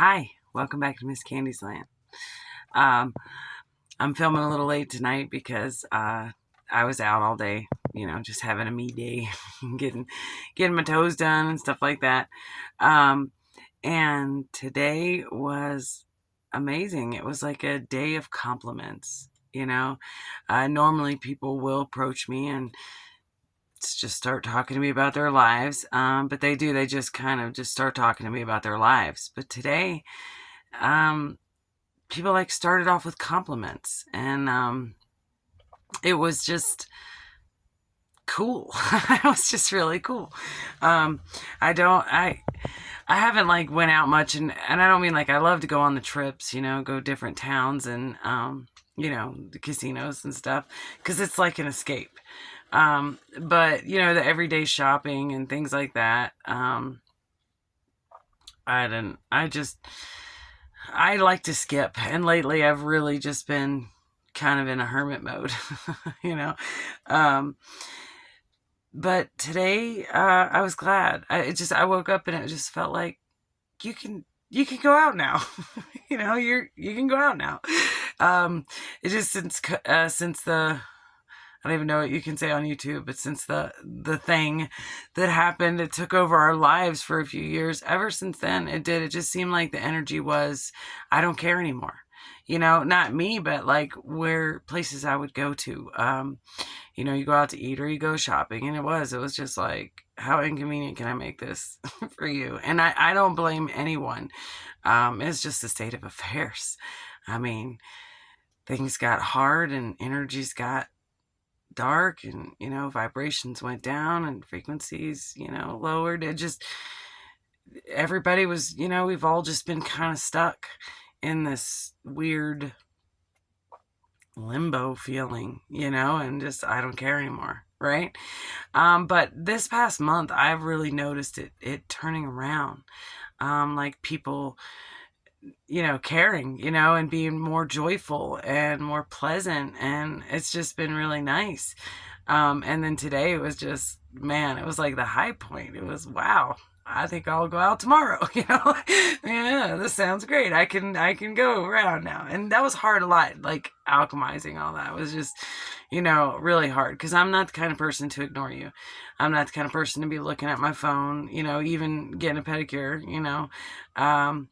Hi, welcome back to Miss Candy's Land. Um, I'm filming a little late tonight because I was out all day, just having a me day, getting my toes done and stuff like that. Um, and today was amazing. It was like a day of compliments. Normally people will approach me and just start talking to me about their lives, but they just kind of just start talking to me about their lives. But today, um, people like started off with compliments, and it was just cool. It was just really cool. um I haven't like went out much, and I don't mean like I love to go on the trips, go different towns and the casinos and stuff, because it's like an escape. But the everyday shopping and things like that, I didn't I just I like to skip, and lately I've really just been kind of in a hermit mode, you know. Um, but today, I was glad. I woke up and it just felt like you can go out now. You can go out now. It just since the I don't even know what you can say on YouTube, but since the thing that happened, it took over our lives for a few years. Ever since then, it did. It just seemed like the energy was, I don't care anymore. Not me, but like where places I would go to. You go out to eat or you go shopping, and it was just like, how inconvenient can I make this for you? And I don't blame anyone. It's just the state of affairs. I mean, things got hard and energies got dark, and vibrations went down and frequencies lowered. It just, everybody was, we've all just been kind of stuck in this weird limbo feeling, and just, I don't care anymore, right? But this past month I've really noticed it turning around. Like people, caring, and being more joyful and more pleasant. And it's just been really nice. And then today it was just, man, it was like the high point. It was, wow, I think I'll go out tomorrow. Yeah, this sounds great. I can go around now. And that was hard a lot, like alchemizing all that was just, really hard, because I'm not the kind of person to ignore you. I'm not the kind of person to be looking at my phone, even getting a pedicure. Um,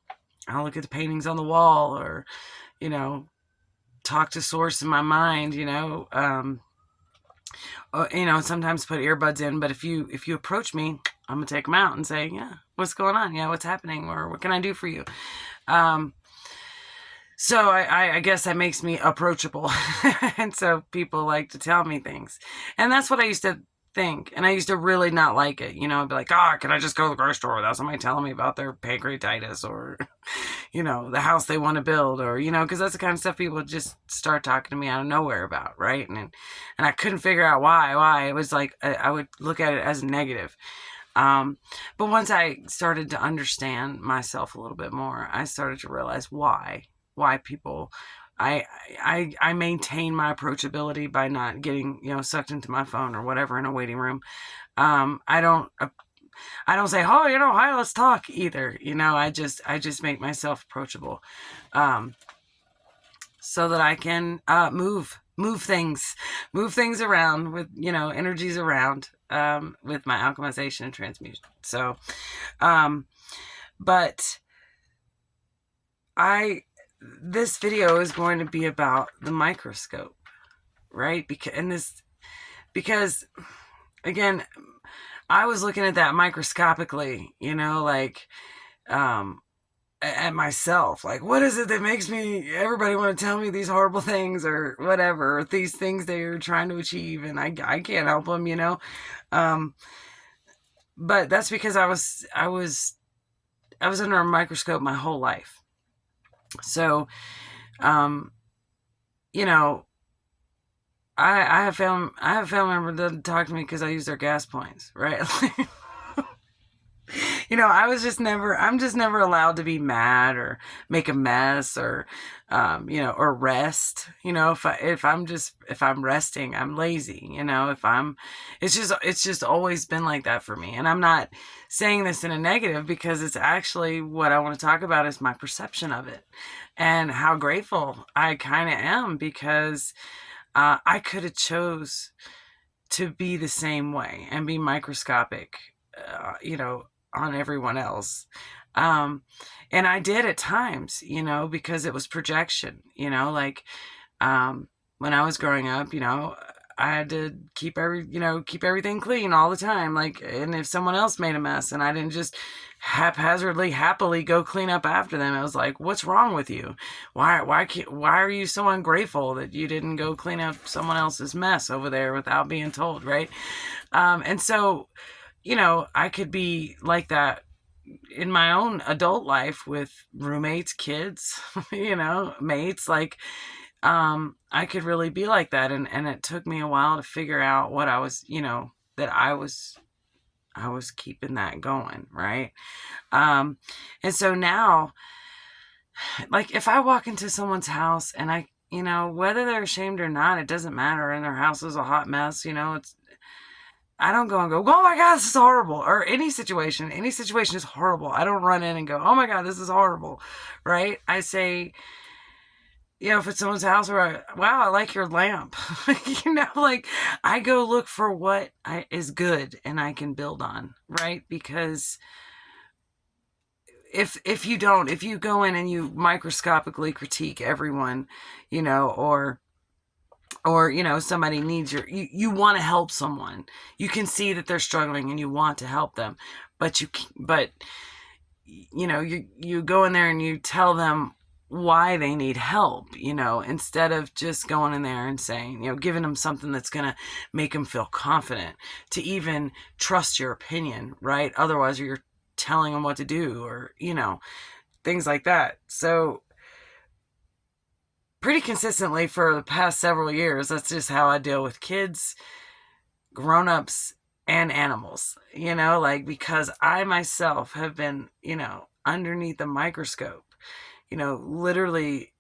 I'll look at the paintings on the wall, or, you know, talk to source in my mind, sometimes put earbuds in. But if you approach me, I'm gonna take them out and say, yeah, what's going on? Yeah, what's happening? Or what can I do for you? Um, so I guess that makes me approachable. And so people like to tell me things. And that's what I used to think. And I used to really not like it. I'd be like, can I just go to the grocery store without somebody telling me about their pancreatitis, or, the house they want to build, or, because that's the kind of stuff people just start talking to me out of nowhere about, right? And I couldn't figure out why. It was like, I would look at it as negative. But once I started to understand myself a little bit more, I started to realize why people, I maintain my approachability by not getting, sucked into my phone or whatever in a waiting room. I don't say, oh, hi, let's talk either. I just make myself approachable, so that I can move things around with, energies around, with my alchemization and transmutation. So, but this video is going to be about the microscope, right? Because again, I was looking at that microscopically, like, at myself, like, what is it that makes everybody want to tell me these horrible things, or whatever, or these things they're trying to achieve, and I can't help them, um, but that's because I was under a microscope my whole life. So, um, you know, I have a family member that doesn't talk to me because I use their gas points, right? I'm just never allowed to be mad or make a mess or, or rest. If I'm resting, I'm lazy. It's just always been like that for me. And I'm not saying this in a negative because it's actually what I want to talk about is my perception of it and how grateful I kind of am because, I could have chose to be the same way and be microscopic, on everyone else. Um, and I did at times, because it was projection, um, when I was growing up, I had to keep everything clean all the time. Like, and if someone else made a mess and I didn't just haphazardly, happily go clean up after them, I was like, what's wrong with you? Why are you so ungrateful that you didn't go clean up someone else's mess over there without being told, right? And so, I could be like that in my own adult life with roommates, kids, mates, like, I could really be like that. And it took me a while to figure out what I was, that I was keeping that going. Right. And so now, like, if I walk into someone's house and whether they're ashamed or not, it doesn't matter. And their house is a hot mess, I don't go and go, oh my God, this is horrible. Or any situation is horrible. I don't run in and go, oh my God, this is horrible. Right. I say, if it's someone's house where wow, I like your lamp. Like, I go look for what is good and I can build on, right? Because if you go in and you microscopically critique everyone, or somebody needs you want to help someone, you can see that they're struggling and you want to help them, but you go in there and you tell them why they need help, instead of just going in there and saying, giving them something that's going to make them feel confident to even trust your opinion, right? Otherwise, you're telling them what to do or, things like that. So pretty consistently for the past several years, that's just how I deal with kids, grown-ups, and animals, like, because I myself have been, underneath the microscope, literally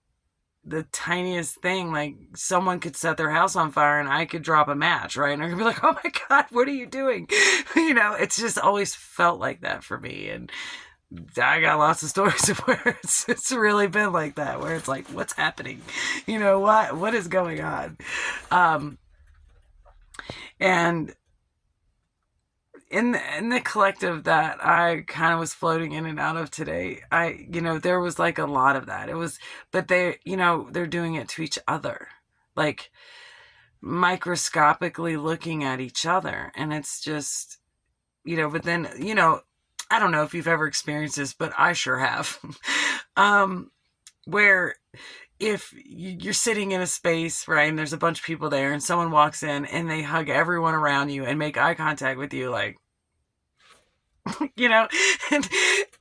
the tiniest thing, like someone could set their house on fire and I could drop a match, right? And I could be like, oh my God, what are you doing? It's just always felt like that for me. And I got lots of stories of where it's really been like that, where it's like, what's happening? What is going on? And in the collective that I kind of was floating in and out of today, there was like a lot of that. It was, but they're doing it to each other, like microscopically looking at each other. And it's just, but then, I don't know if you've ever experienced this, but I sure have. Where if you're sitting in a space, right, and there's a bunch of people there and someone walks in and they hug everyone around you and make eye contact with you, like,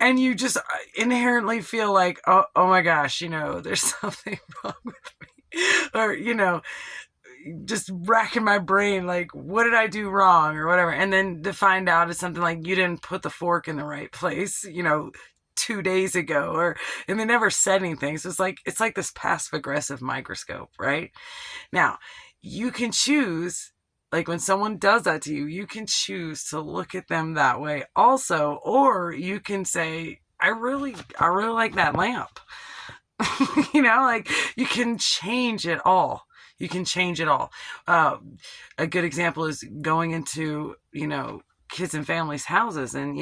and you just inherently feel like, oh my gosh, there's something wrong with me. Or, just racking my brain, like, what did I do wrong or whatever? And then to find out it's something like you didn't put the fork in the right place, 2 days ago, and they never said anything. So it's like this passive aggressive microscope, right? Now, you can choose, like when someone does that to you, you can choose to look at them that way also, or you can say, I really like that lamp. Like, you can change it all. You can change it all. A good example is going into, kids and families' houses, and,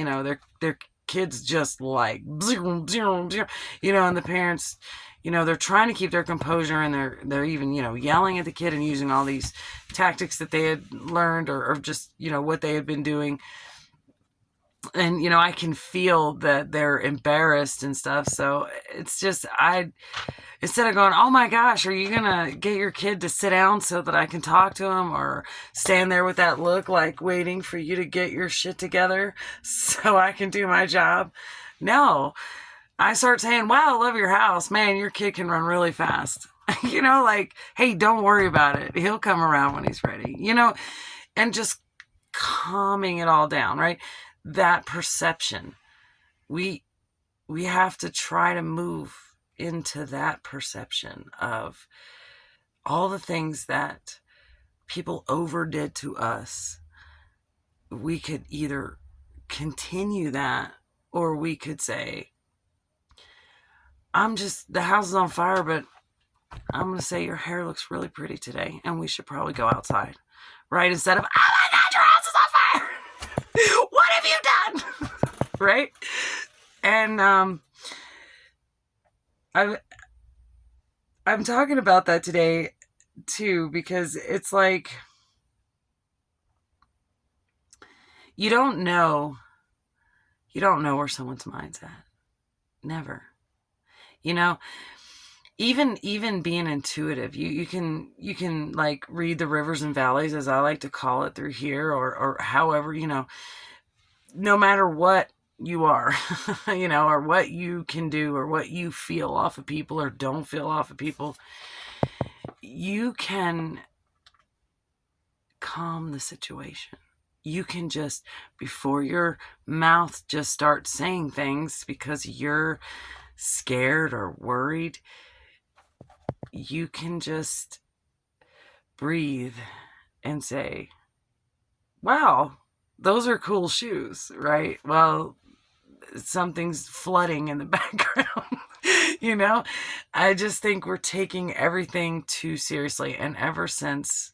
their kids just like, and the parents, they're trying to keep their composure, and they're even, yelling at the kid and using all these tactics that they had learned or just, what they had been doing. And, I can feel that they're embarrassed and stuff. So it's just, instead of going, oh my gosh, are you going to get your kid to sit down so that I can talk to him, or stand there with that look like waiting for you to get your shit together so I can do my job? No, I start saying, wow, I love your house. Man, your kid can run really fast. Like, hey, don't worry about it. He'll come around when he's ready, and just calming it all down, right? that perception. We have to try to move into that perception of all the things that people overdid to us. We could either continue that, or we could say, the house is on fire, but I'm going to say your hair looks really pretty today and we should probably go outside. Right? Instead of, oh my God, your house is on fire. What have you done? Right? And I'm talking about that today too, because it's like, you don't know where someone's mind's at. Never. You know, even being intuitive, you can like read the rivers and valleys, as I like to call it, through here, or however, no matter what you are, or what you can do, or what you feel off of people or don't feel off of people, you can calm the situation. You can just, before your mouth just starts saying things because you're scared or worried, you can just breathe and say, wow, those are cool shoes, right? Well, something's flooding in the background. I just think we're taking everything too seriously. And ever since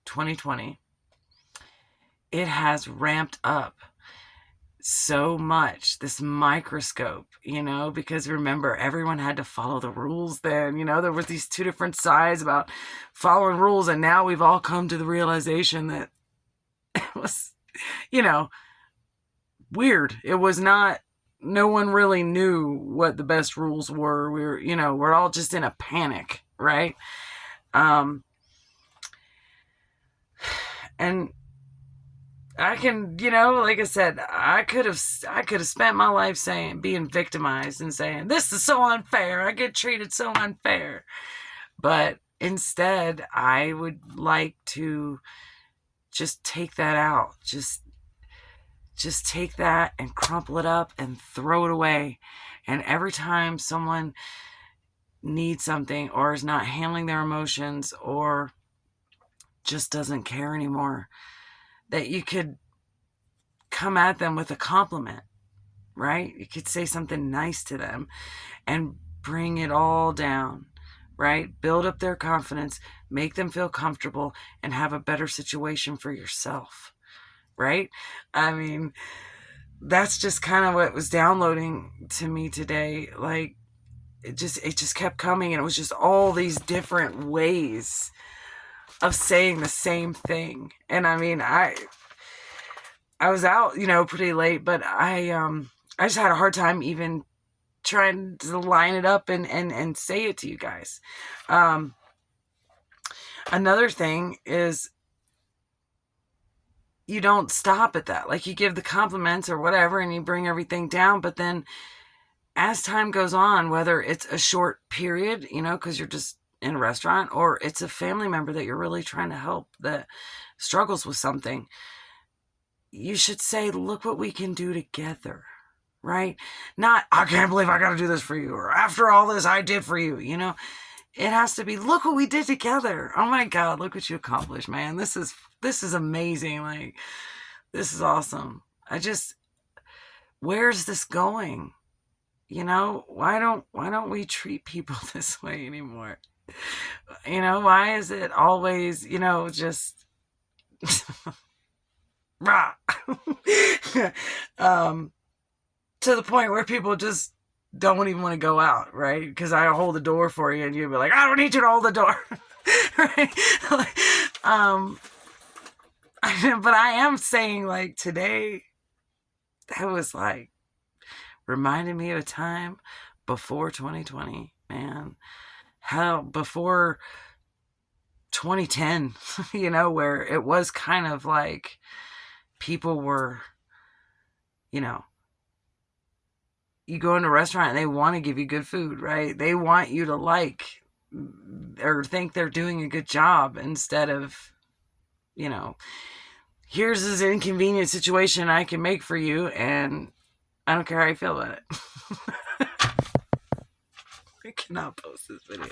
2020, it has ramped up so much, this microscope, because remember, everyone had to follow the rules then. There were these two different sides about following rules, and now we've all come to the realization that it was, weird. It was not, no one really knew what the best rules were. We're all just in a panic, right? And I can, like I said, I could have spent my life being victimized and saying, this is so unfair. I get treated so unfair. But instead, I would like to just take that out. Just take that and crumple it up and throw it away. And every time someone needs something, or is not handling their emotions, or just doesn't care anymore, that you could come at them with a compliment, right? You could say something nice to them and bring it all down, right? Build up their confidence, make them feel comfortable, and have a better situation for yourself, right? I mean, that's just kind of what was downloading to me today. Like, it just kept coming, and it was just all these different ways of saying the same thing. And I mean, I was out, pretty late, but I just had a hard time even trying to line it up and say it to you guys. Another thing is, you don't stop at that. Like, you give the compliments or whatever and you bring everything down, but then as time goes on, whether it's a short period, because you're just in a restaurant, or it's a family member that you're really trying to help that struggles with something, you should say, look what we can do together, right? Not, I can't believe I got to do this for you, or after all this I did for you, It has to be, look what we did together. Oh my God, look what you accomplished, man. This is amazing. Like, this is awesome. Where's this going? Why don't we treat people this way anymore? Why is it always, just rah. To the point where people just don't even want to go out, right? Because I hold the door for you, and you'd be like, I don't need you to hold the door. Right? But I am saying, like, today, that was like reminding me of a time before 2020, man. How before 2010, where it was kind of like people were, you go into a restaurant and they want to give you good food, right? They want you to like or think they're doing a good job, instead of, here's this inconvenient situation I can make for you, and I don't care how you feel about it. I cannot post this video.